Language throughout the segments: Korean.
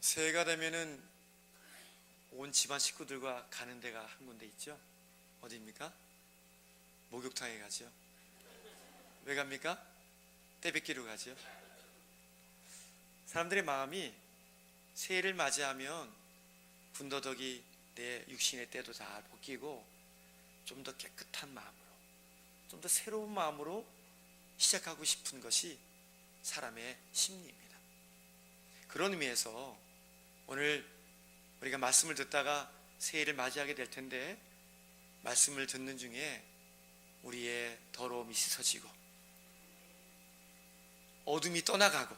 새해가 되면은 온 집안 식구들과 가는 데가 한 군데 있죠. 어디입니까? 목욕탕에 가죠. 왜 갑니까? 떼뵙기로 가죠. 사람들의 마음이 새해를 맞이하면 군더더기 내 육신의 때도 다 벗기고 좀 더 깨끗한 마음으로, 좀 더 새로운 마음으로 시작하고 싶은 것이 사람의 심리입니다. 그런 의미에서 오늘 우리가 말씀을 듣다가 새해를 맞이하게 될 텐데, 말씀을 듣는 중에 우리의 더러움이 씻어지고 어둠이 떠나가고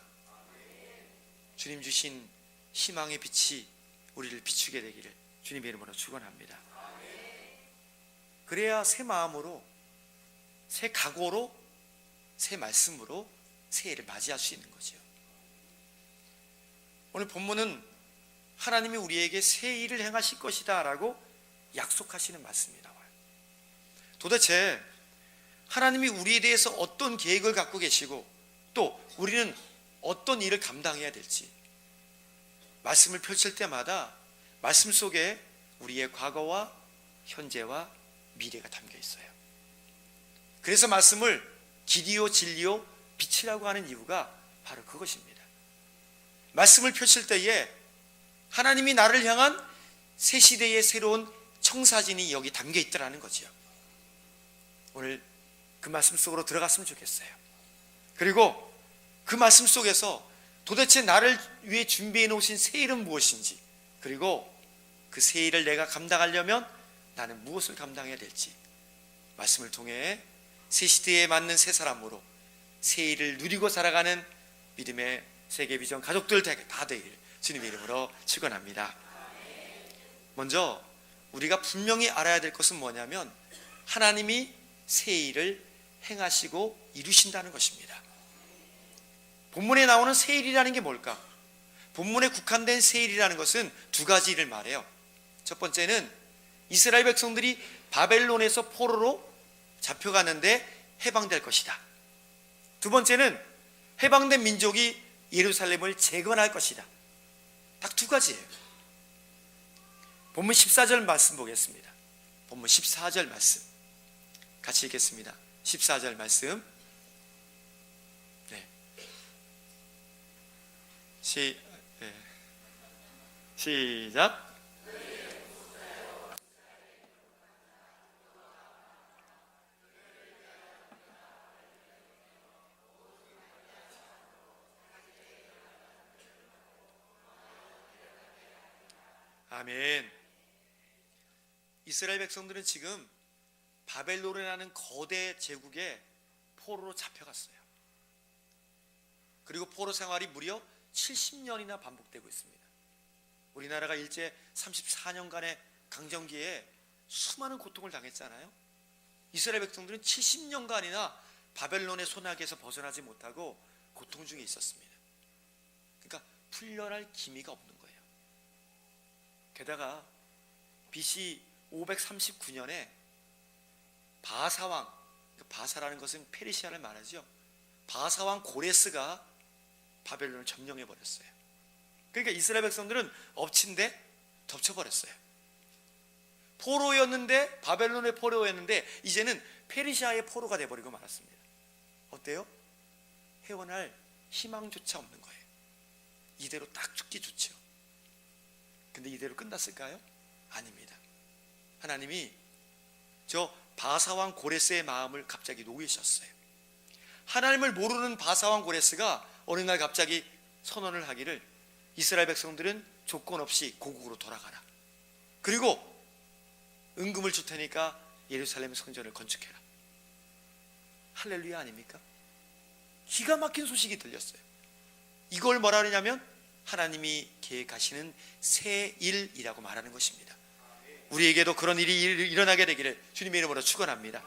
주님 주신 희망의 빛이 우리를 비추게 되기를 주님의 이름으로 축원합니다. 그래야 새 마음으로, 새 각오로, 새 말씀으로 새해를 맞이할 수 있는 거죠. 오늘 본문은 하나님이 우리에게 새 일을 행하실 것이다 라고 약속하시는 말씀이 나와요. 도대체 하나님이 우리에 대해서 어떤 계획을 갖고 계시고 또 우리는 어떤 일을 감당해야 될지, 말씀을 펼칠 때마다 말씀 속에 우리의 과거와 현재와 미래가 담겨 있어요. 그래서 말씀을 길이요 진리요 빛이라고 하는 이유가 바로 그것입니다. 말씀을 펼칠 때에 하나님이 나를 향한 새 시대의 새로운 청사진이 여기 담겨 있더라는 거죠. 오늘 그 말씀 속으로 들어갔으면 좋겠어요. 그리고 그 말씀 속에서 도대체 나를 위해 준비해 놓으신 새 일은 무엇인지, 그리고 그 새 일을 내가 감당하려면 나는 무엇을 감당해야 될지, 말씀을 통해 새 시대에 맞는 새 사람으로 새 일을 누리고 살아가는 믿음의 세계비전 가족들 다 되기를 주님의 이름으로 축원합니다. 먼저 우리가 분명히 알아야 될 것은 뭐냐면, 하나님이 새 일을 행하시고 이루신다는 것입니다. 본문에 나오는 새 일이라는 게 뭘까? 본문에 국한된 새 일이라는 것은 두 가지 일을 말해요. 첫 번째는 이스라엘 백성들이 바벨론에서 포로로 잡혀가는데 해방될 것이다. 두 번째는 해방된 민족이 예루살렘을 재건할 것이다. 딱 두 가지예요. 본문 14절 말씀 보겠습니다. 본문 14절 말씀 같이 읽겠습니다. 14절 말씀. 네. 시작. 아멘. 이스라엘 백성들은 지금 바벨론이라는 거대 제국에 포로로 잡혀갔어요. 그리고 포로 생활이 무려 70년이나 반복되고 있습니다. 우리나라가 일제 34년간의 강점기에 수많은 고통을 당했잖아요. 이스라엘 백성들은 70년간이나 바벨론의 손아귀에서 벗어나지 못하고 고통 중에 있었습니다. 그러니까 풀려날 기미가 없는 거예요. 게다가 BC 539년에 바사왕, 바사라는 것은 페르시아를 말하죠. 바사왕 고레스가 바벨론을 점령해 버렸어요. 그러니까 이스라엘 백성들은 엎친 데 덮쳐버렸어요. 포로였는데, 바벨론의 포로였는데 이제는 페르시아의 포로가 돼버리고 말았습니다. 어때요? 헤어날 희망조차 없는 거예요. 이대로 딱 죽기 좋죠. 근데 이대로 끝났을까요? 아닙니다. 하나님이 저 바사왕 고레스의 마음을 갑자기 녹이셨어요. 하나님을 모르는 바사왕 고레스가 어느 날 갑자기 선언을 하기를, 이스라엘 백성들은 조건 없이 고국으로 돌아가라. 그리고 은금을 줄 테니까 예루살렘 성전을 건축해라. 할렐루야 아닙니까? 기가 막힌 소식이 들렸어요. 이걸 뭐라 그러냐면 하나님이 계획하시는 새 일이라고 말하는 것입니다. 우리에게도 그런 일이 일어나게 되기를 주님의 이름으로 축원합니다.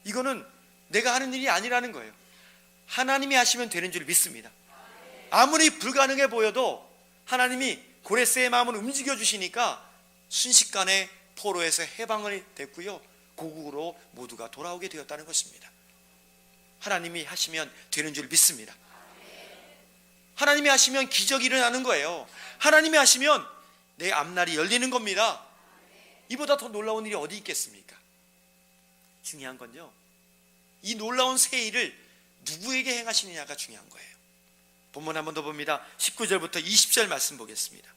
이거는 내가 하는 일이 아니라는 거예요. 하나님이 하시면 되는 줄 믿습니다. 아무리 불가능해 보여도 하나님이 고레스의 마음을 움직여 주시니까 순식간에 포로에서 해방을 됐고요, 고국으로 모두가 돌아오게 되었다는 것입니다. 하나님이 하시면 되는 줄 믿습니다. 하나님이 하시면 기적이 일어나는 거예요. 하나님이 하시면 내 앞날이 열리는 겁니다. 이보다 더 놀라운 일이 어디 있겠습니까? 중요한 건요, 이 놀라운 새 일을 누구에게 행하시느냐가 중요한 거예요. 본문 한 번 더 봅니다. 19절부터 20절 말씀 보겠습니다.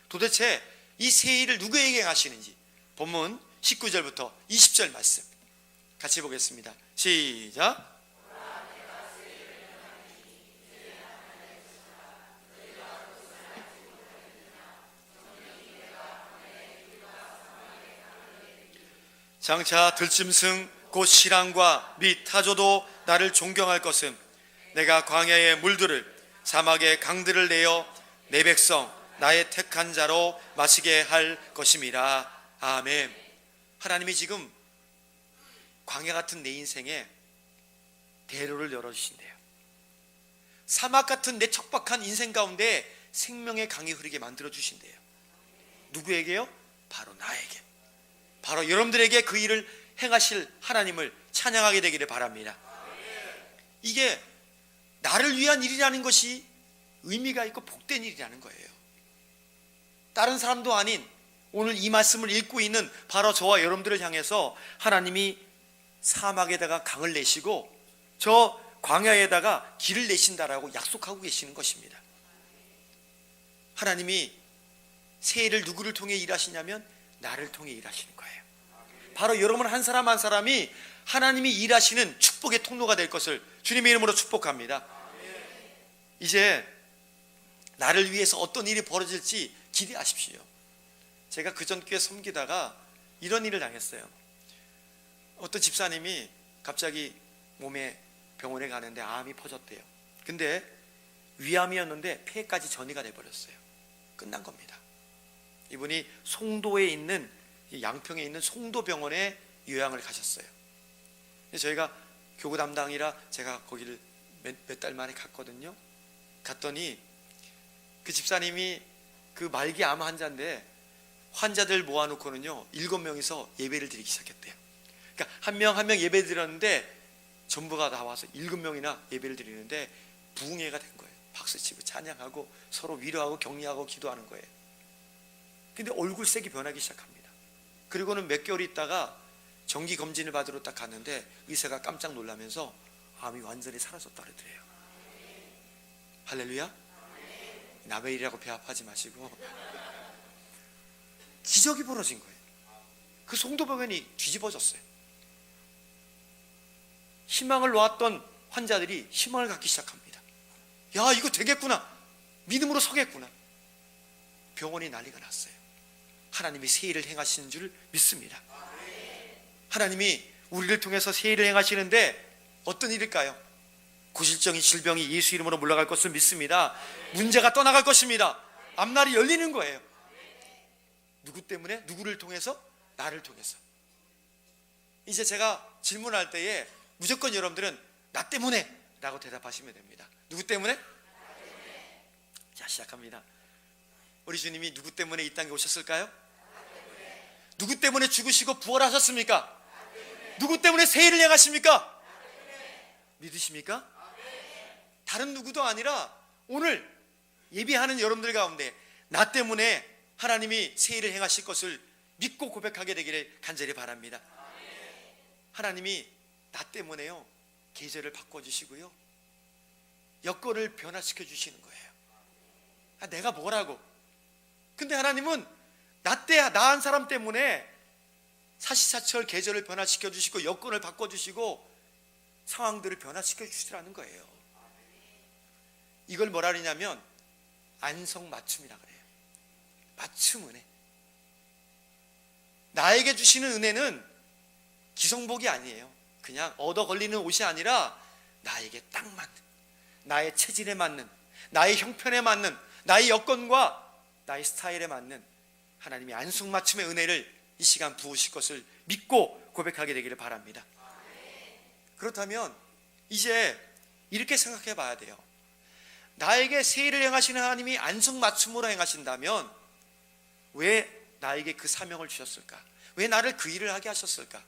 도대체 이 새 일을 누구에게 행하시는지 본문 19절부터 20절 말씀 같이 보겠습니다. 시작. 장차 들짐승 곧 시랑과 및 타조도 나를 존경할 것은 내가 광야의 물들을 사막의 강들을 내어 내 백성 나의 택한 자로 마시게 할 것임이라. 아멘. 하나님이 지금 광야 같은 내 인생에 대로를 열어주신대요. 사막 같은 내 척박한 인생 가운데 생명의 강이 흐르게 만들어주신대요. 누구에게요? 바로 나에게, 바로 여러분들에게 그 일을 행하실 하나님을 찬양하게 되기를 바랍니다. 이게 나를 위한 일이라는 것이 의미가 있고 복된 일이라는 거예요. 다른 사람도 아닌 오늘 이 말씀을 읽고 있는 바로 저와 여러분들을 향해서 하나님이 사막에다가 강을 내시고 저 광야에다가 길을 내신다라고 약속하고 계시는 것입니다. 하나님이 새 일을 누구를 통해 일하시냐면 나를 통해 일하시는 거예요. 바로 여러분 한 사람 한 사람이 하나님이 일하시는 축복의 통로가 될 것을 주님의 이름으로 축복합니다. 이제 나를 위해서 어떤 일이 벌어질지 기대하십시오. 제가 그전 교회 섬기다가 이런 일을 당했어요. 어떤 집사님이 갑자기 몸에 병원에 가는데 암이 퍼졌대요. 근데 위암이었는데 폐까지 전이가 돼버렸어요. 끝난 겁니다. 이분이 송도에 있는, 양평에 있는 송도병원에 요양을 가셨어요. 저희가 교구 담당이라 제가 거기를 몇 달 만에 갔거든요. 갔더니 그 집사님이 그 말기 암 환자인데 환자들 모아놓고는요 7명이서 예배를 드리기 시작했대요. 그러니까 한 명 한 명 예배 드렸는데 전부가 나와서 7명이나 예배를 드리는데 부흥회가 된 거예요. 박수치고 찬양하고 서로 위로하고 격려하고 기도하는 거예요. 근데 얼굴색이 변하기 시작합니다. 그리고는 몇 개월 있다가 정기 검진을 받으러 딱 갔는데 의사가 깜짝 놀라면서 암이 완전히 사라졌다 그러더래요. 할렐루야. 남의 일이라고 배 아파하지 마시고 기적이 벌어진 거예요. 그 송도병원이 뒤집어졌어요. 희망을 놓았던 환자들이 희망을 갖기 시작합니다. 야, 이거 되겠구나, 믿음으로 서겠구나. 병원이 난리가 났어요. 하나님이 새 일을 행하시는 줄 믿습니다. 하나님이 우리를 통해서 새 일을 행하시는데 어떤 일일까요? 고질적인 질병이 예수 이름으로 물러갈 것을 믿습니다. 문제가 떠나갈 것입니다. 앞날이 열리는 거예요. 누구 때문에? 누구를 통해서? 나를 통해서. 이제 제가 질문할 때에 무조건 여러분들은 나 때문에 라고 대답하시면 됩니다. 누구 때문에? 자, 시작합니다. 우리 주님이 누구 때문에 이 땅에 오셨을까요? 누구 때문에 죽으시고 부활하셨습니까? 누구 때문에 새 일을 행하십니까? 믿으십니까? 다른 누구도 아니라 오늘 예비하는 여러분들 가운데 나 때문에 하나님이 새 일을 행하실 것을 믿고 고백하게 되기를 간절히 바랍니다. 하나님이 나 때문에요 계절을 바꿔주시고요 여건을 변화시켜 주시는 거예요. 내가 뭐라고. 근데 하나님은 나 한 사람 때문에 사시사철 계절을 변화시켜 주시고 여건을 바꿔주시고 상황들을 변화시켜 주시라는 거예요. 이걸 뭐라 그러냐면 안성맞춤이라 그래요. 맞춤 은혜. 나에게 주시는 은혜는 기성복이 아니에요. 그냥 얻어 걸리는 옷이 아니라 나에게 딱 맞는, 나의 체질에 맞는, 나의 형편에 맞는, 나의 여건과 나의 스타일에 맞는 하나님의 안성맞춤의 은혜를 이 시간 부으실 것을 믿고 고백하게 되기를 바랍니다. 그렇다면 이제 이렇게 생각해 봐야 돼요. 나에게 새 일을 행하시는 하나님이 안성맞춤으로 행하신다면 왜 나에게 그 사명을 주셨을까? 왜 나를 그 일을 하게 하셨을까?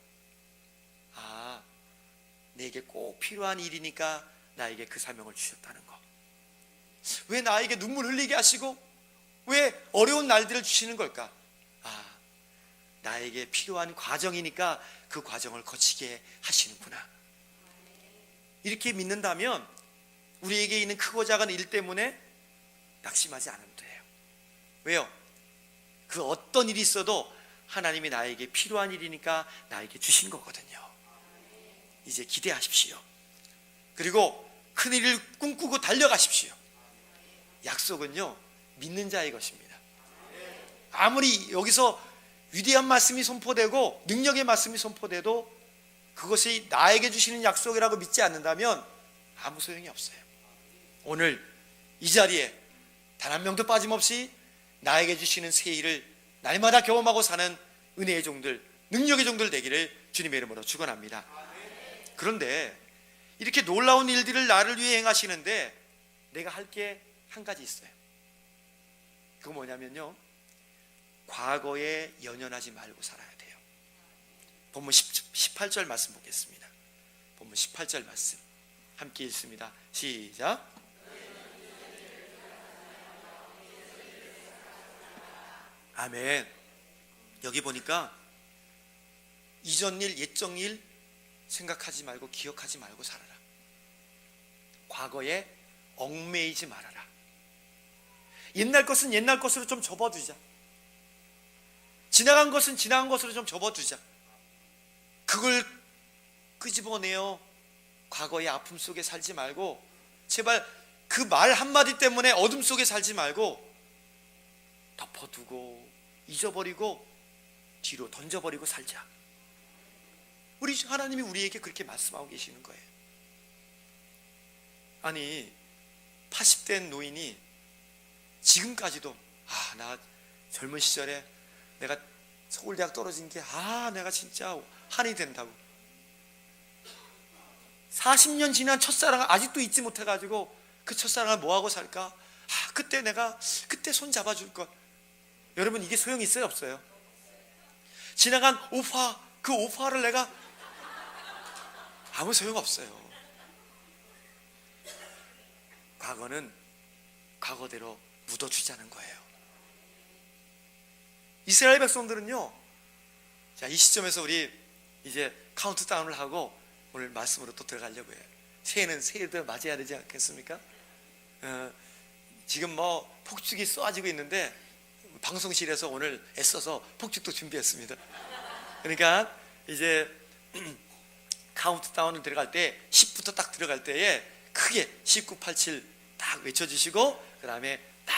내게 꼭 필요한 일이니까 나에게 그 사명을 주셨다는 거. 왜 나에게 눈물 흘리게 하시고 왜 어려운 날들을 주시는 걸까? 나에게 필요한 과정이니까 그 과정을 거치게 하시는구나. 이렇게 믿는다면 우리에게 있는 크고 작은 일 때문에 낙심하지 않으면 돼요. 왜요? 그 어떤 일이 있어도 하나님이 나에게 필요한 일이니까 나에게 주신 거거든요. 이제 기대하십시오. 그리고 큰 일을 꿈꾸고 달려가십시오. 약속은요, 믿는 자의 것입니다. 아무리 여기서 위대한 말씀이 선포되고 능력의 말씀이 선포돼도 그것이 나에게 주시는 약속이라고 믿지 않는다면 아무 소용이 없어요. 오늘 이 자리에 단 한 명도 빠짐없이 나에게 주시는 새 일을 날마다 경험하고 사는 은혜의 종들, 능력의 종들 되기를 주님의 이름으로 축원합니다. 그런데 이렇게 놀라운 일들을 나를 위해 행하시는데 내가 할 게 한 가지 있어요. 그거 뭐냐면요, 과거에 연연하지 말고 살아야 돼요. 본문 18절 말씀 보겠습니다. 본문 18절 말씀 함께 읽습니다. 시작. 아멘. 여기 보니까 이전 일, 옛적 일 생각하지 말고 기억하지 말고 살아라. 과거에 얽매이지 말아라. 옛날 것은 옛날 것으로 좀 접어두자. 지나간 것은 지나간 것으로 좀 접어두자. 그걸 끄집어내어 과거의 아픔 속에 살지 말고, 제발 그 말 한마디 때문에 어둠 속에 살지 말고 덮어두고 잊어버리고 뒤로 던져버리고 살자. 우리 하나님이 우리에게 그렇게 말씀하고 계시는 거예요. 아니 80대 노인이 지금까지도 나 젊은 시절에 내가 서울대학 떨어진 게 내가 진짜 한이 된다고, 40년 지난 첫사랑을 아직도 잊지 못해가지고 그 첫사랑을 뭐하고 살까? 그때 내가 그때 손 잡아줄 걸. 여러분, 이게 소용이 있어요 없어요? 지나간 오파, 그 오파를 내가 아무 소용없어요. 과거는 과거대로 묻어주자는 거예요. 이스라엘 백성들은요, 자, 이 시점에서 우리 이제 카운트다운을 하고 오늘 말씀으로 또 들어가려고 해요. 새해는 새해도 맞이해야 되지 않겠습니까? 지금 뭐 폭죽이 쏘아지고 있는데 방송실에서 오늘 애써서 폭죽도 준비했습니다. 그러니까 이제 카운트다운을 들어갈 때 10부터 딱 들어갈 때에 크게 19, 87 딱 외쳐주시고, 그 다음에 딱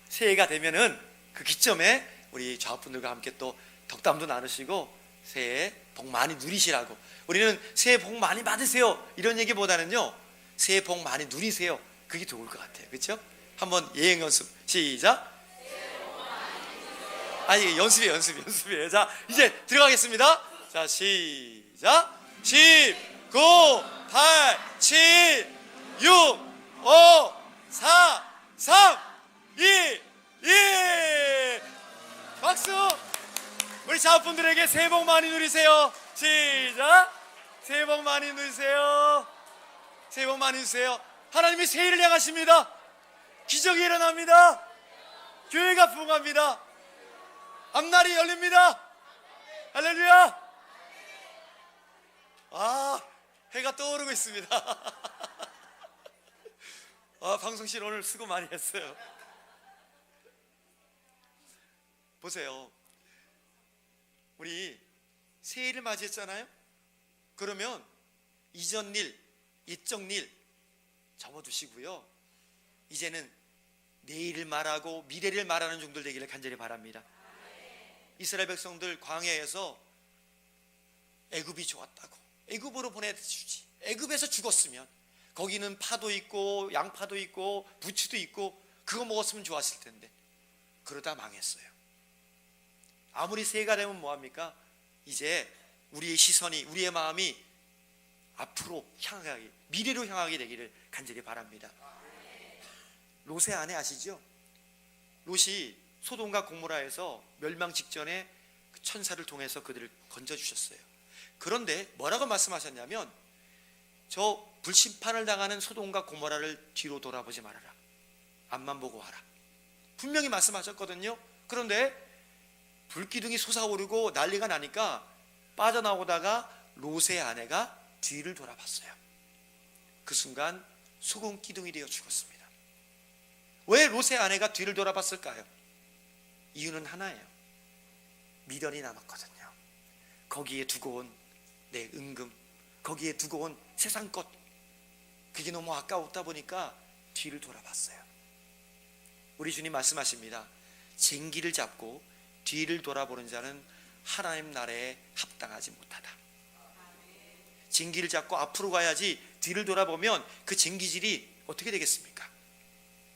새해가 되면은 그 기점에 우리 좌우분들과 함께 또 덕담도 나누시고 새해 복 많이 누리시라고. 우리는 새해 복 많이 받으세요 이런 얘기보다는요, 새해 복 많이 누리세요, 그게 좋을 것 같아요. 그렇죠? 한번 예행 연습 시작. 아니 연습이에요. 자, 이제 들어가겠습니다. 자, 시작. 10, 9, 8, 7, 6, 5, 4, 3, 2, 1. 박수. 우리 자분들에게 새해 복 많이 누리세요. 시작. 새해 복 많이 누리세요. 새해 복 많이 누리세요. 하나님이 새해를 향하십니다. 기적이 일어납니다. 교회가 부흥합니다. 앞날이 열립니다. 할렐루야. 해가 떠오르고 있습니다. 방송실 오늘 수고 많이 했어요. 보세요, 우리 새해를 맞이했잖아요. 그러면 이전 일, 옛적 일 접어두시고요, 이제는 내일을 말하고 미래를 말하는 종들 되기를 간절히 바랍니다. 이스라엘 백성들 광야에서 애굽이 좋았다고, 애굽으로 보내주지, 애굽에서 죽었으면 거기는 파도 있고 양파도 있고 부추도 있고 그거 먹었으면 좋았을 텐데 그러다 망했어요. 아무리 새해가 되면 뭐합니까? 이제 우리의 시선이, 우리의 마음이 앞으로 향하게, 미래로 향하게 되기를 간절히 바랍니다. 롯의 아내 아시죠? 롯이 소돔과 고모라에서 멸망 직전에 천사를 통해서 그들을 건져주셨어요. 그런데 뭐라고 말씀하셨냐면, 저 불심판을 당하는 소돔과 고모라를 뒤로 돌아보지 말아라. 앞만 보고 와라. 분명히 말씀하셨거든요. 그런데 불기둥이 솟아오르고 난리가 나니까 빠져나오다가 롯의 아내가 뒤를 돌아봤어요. 그 순간 소금 기둥이 되어 죽었습니다. 왜 롯의 아내가 뒤를 돌아봤을까요? 이유는 하나예요. 미련이 남았거든요. 거기에 두고 온 내 은금, 거기에 두고 온 세상 것, 그게 너무 아까웠다 보니까 뒤를 돌아봤어요. 우리 주님 말씀하십니다. 쟁기를 잡고 뒤를 돌아보는 자는 하나님 나라에 합당하지 못하다. 쟁기를 잡고 앞으로 가야지 뒤를 돌아보면 그 쟁기질이 어떻게 되겠습니까?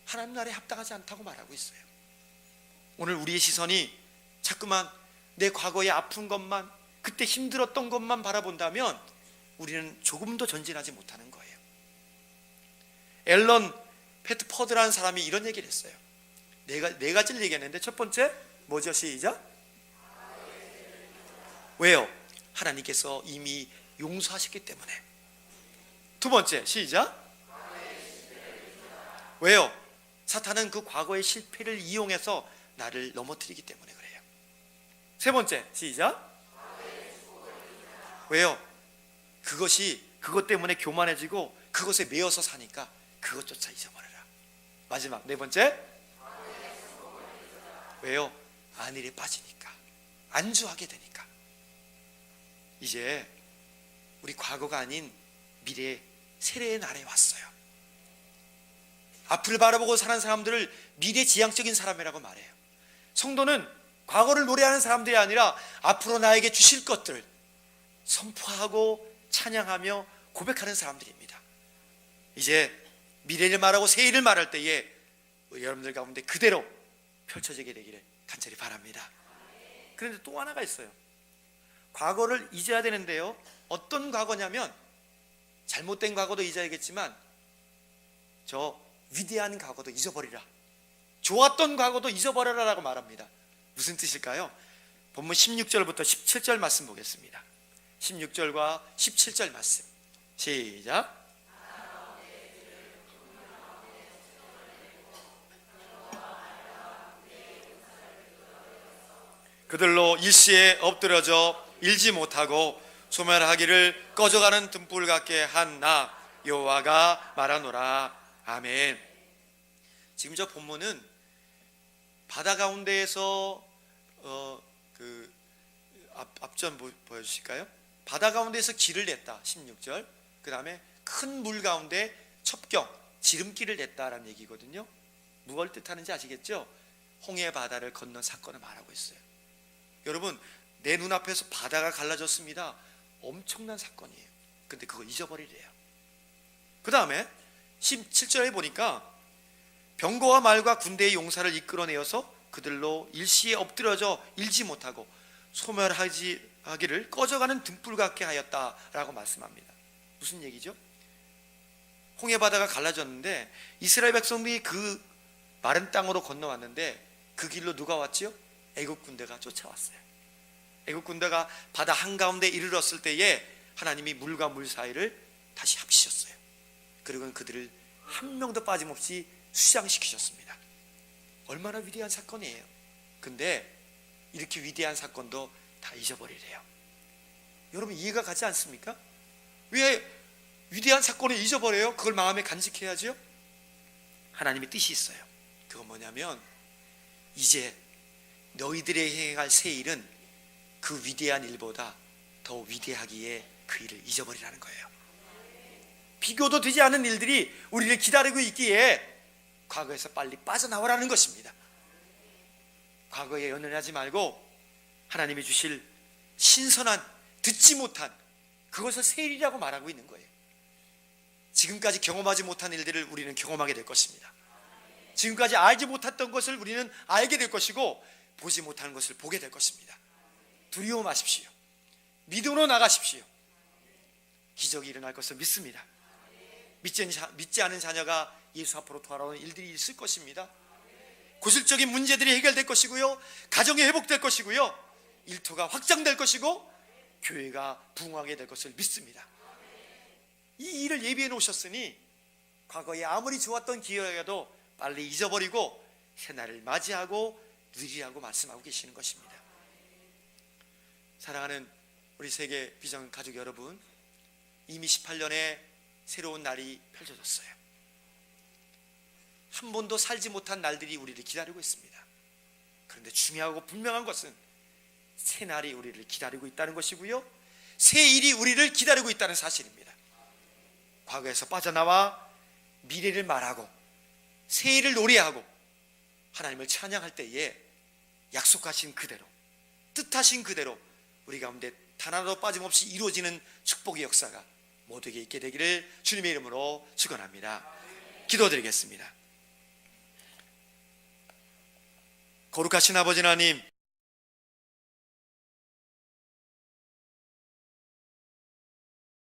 하나님 나라에 합당하지 않다고 말하고 있어요. 오늘 우리의 시선이 자꾸만 내 과거의 아픈 것만, 그때 힘들었던 것만 바라본다면 우리는 조금 더 전진하지 못하는 거예요. 앨런 패트퍼드라는 사람이 이런 얘기를 했어요. 네 가지를 얘기했는데, 첫 번째 뭐죠? 시작. 왜요? 하나님께서 이미 용서하셨기 때문에. 두 번째 시작. 왜요? 사탄은 그 과거의 실패를 이용해서 나를 넘어뜨리기 때문에 그래요. 세 번째 시작. 왜요? 그것 때문에 교만해지고 그것에 매여서 사니까 그것조차 잊어버려라. 마지막 네 번째, 왜요? 안일에 빠지니까, 안주하게 되니까. 이제 우리 과거가 아닌 미래 세례의 날에 왔어요. 앞을 바라보고 사는 사람들을 미래지향적인 사람이라고 말해요. 성도는 과거를 노래하는 사람들이 아니라 앞으로 나에게 주실 것들을 선포하고 찬양하며 고백하는 사람들입니다. 이제 미래를 말하고 새해를 말할 때에 여러분들 가운데 그대로 펼쳐지게 되기를 간절히 바랍니다. 그런데 또 하나가 있어요. 과거를 잊어야 되는데요, 어떤 과거냐면 잘못된 과거도 잊어야겠지만 저 위대한 과거도 잊어버리라, 좋았던 과거도 잊어버려라 라고 말합니다. 무슨 뜻일까요? 본문 16절부터 17절 말씀 보겠습니다. 16절과 17절 말씀 시작. 그들로 일시에 엎드려져 일지 못하고 소멸하기를 꺼져가는 등불 같게 한 나 여호와가 말하노라. 아멘. 지금 저 본문은 바다 가운데에서 앞전 보여주실까요? 바다 가운데에서 길을 냈다 16절. 그 다음에 큰 물 가운데 첩경, 지름길을 냈다라는 얘기거든요. 무엇을 뜻하는지 아시겠죠? 홍해 바다를 건넌 사건을 말하고 있어요. 여러분, 내 눈앞에서 바다가 갈라졌습니다. 엄청난 사건이에요. 근데 그거 잊어버리래요. 그 다음에 17절에 보니까 병거와 말과 군대의 용사를 이끌어내어서 그들로 일시에 엎드려져 일지 못하고 소멸하기를 꺼져가는 등불 같게 하였다라고 말씀합니다. 무슨 얘기죠? 홍해 바다가 갈라졌는데 이스라엘 백성들이 그 마른 땅으로 건너왔는데 그 길로 누가 왔죠? 애국 군대가 쫓아왔어요. 애국 군대가 바다 한가운데 이르렀을 때에 하나님이 물과 물 사이를 다시 합치셨어요. 그리고 그들을 한 명도 빠짐없이 수장시키셨습니다. 얼마나 위대한 사건이에요. 근데 이렇게 위대한 사건도 다 잊어버리래요. 여러분, 이해가 가지 않습니까? 왜 위대한 사건을 잊어버려요? 그걸 마음에 간직해야죠. 하나님의 뜻이 있어요. 그건 뭐냐면 이제 너희들의 행할 새 일은 그 위대한 일보다 더 위대하기에 그 일을 잊어버리라는 거예요. 비교도 되지 않은 일들이 우리를 기다리고 있기에 과거에서 빨리 빠져나오라는 것입니다. 과거에 연연하지 말고 하나님이 주실 신선한, 듣지 못한 그것을 새 일이라고 말하고 있는 거예요. 지금까지 경험하지 못한 일들을 우리는 경험하게 될 것입니다. 지금까지 알지 못했던 것을 우리는 알게 될 것이고 보지 못하는 것을 보게 될 것입니다. 두려워 마십시오. 믿음으로 나가십시오. 기적이 일어날 것을 믿습니다. 믿지 않은 자녀가 예수 앞으로 돌아오는 일들이 있을 것입니다. 고질적인 문제들이 해결될 것이고요, 가정이 회복될 것이고요, 일터가 확장될 것이고 교회가 부흥하게 될 것을 믿습니다. 이 일을 예비해 놓으셨으니 과거에 아무리 좋았던 기회라도 빨리 잊어버리고 새날을 맞이하고 누리라고 말씀하고 계시는 것입니다. 사랑하는 우리 세계 비전 가족 여러분, 이미 18년의 새로운 날이 펼쳐졌어요. 한 번도 살지 못한 날들이 우리를 기다리고 있습니다. 그런데 중요하고 분명한 것은 새 날이 우리를 기다리고 있다는 것이고요, 새 일이 우리를 기다리고 있다는 사실입니다. 과거에서 빠져나와 미래를 말하고 새 일을 노래하고 하나님을 찬양할 때에 약속하신 그대로, 뜻하신 그대로 우리 가운데 단 하나도 빠짐없이 이루어지는 축복의 역사가 모두에게 있게 되기를 주님의 이름으로 축원합니다. 기도드리겠습니다. 거룩하신 아버지 하나님,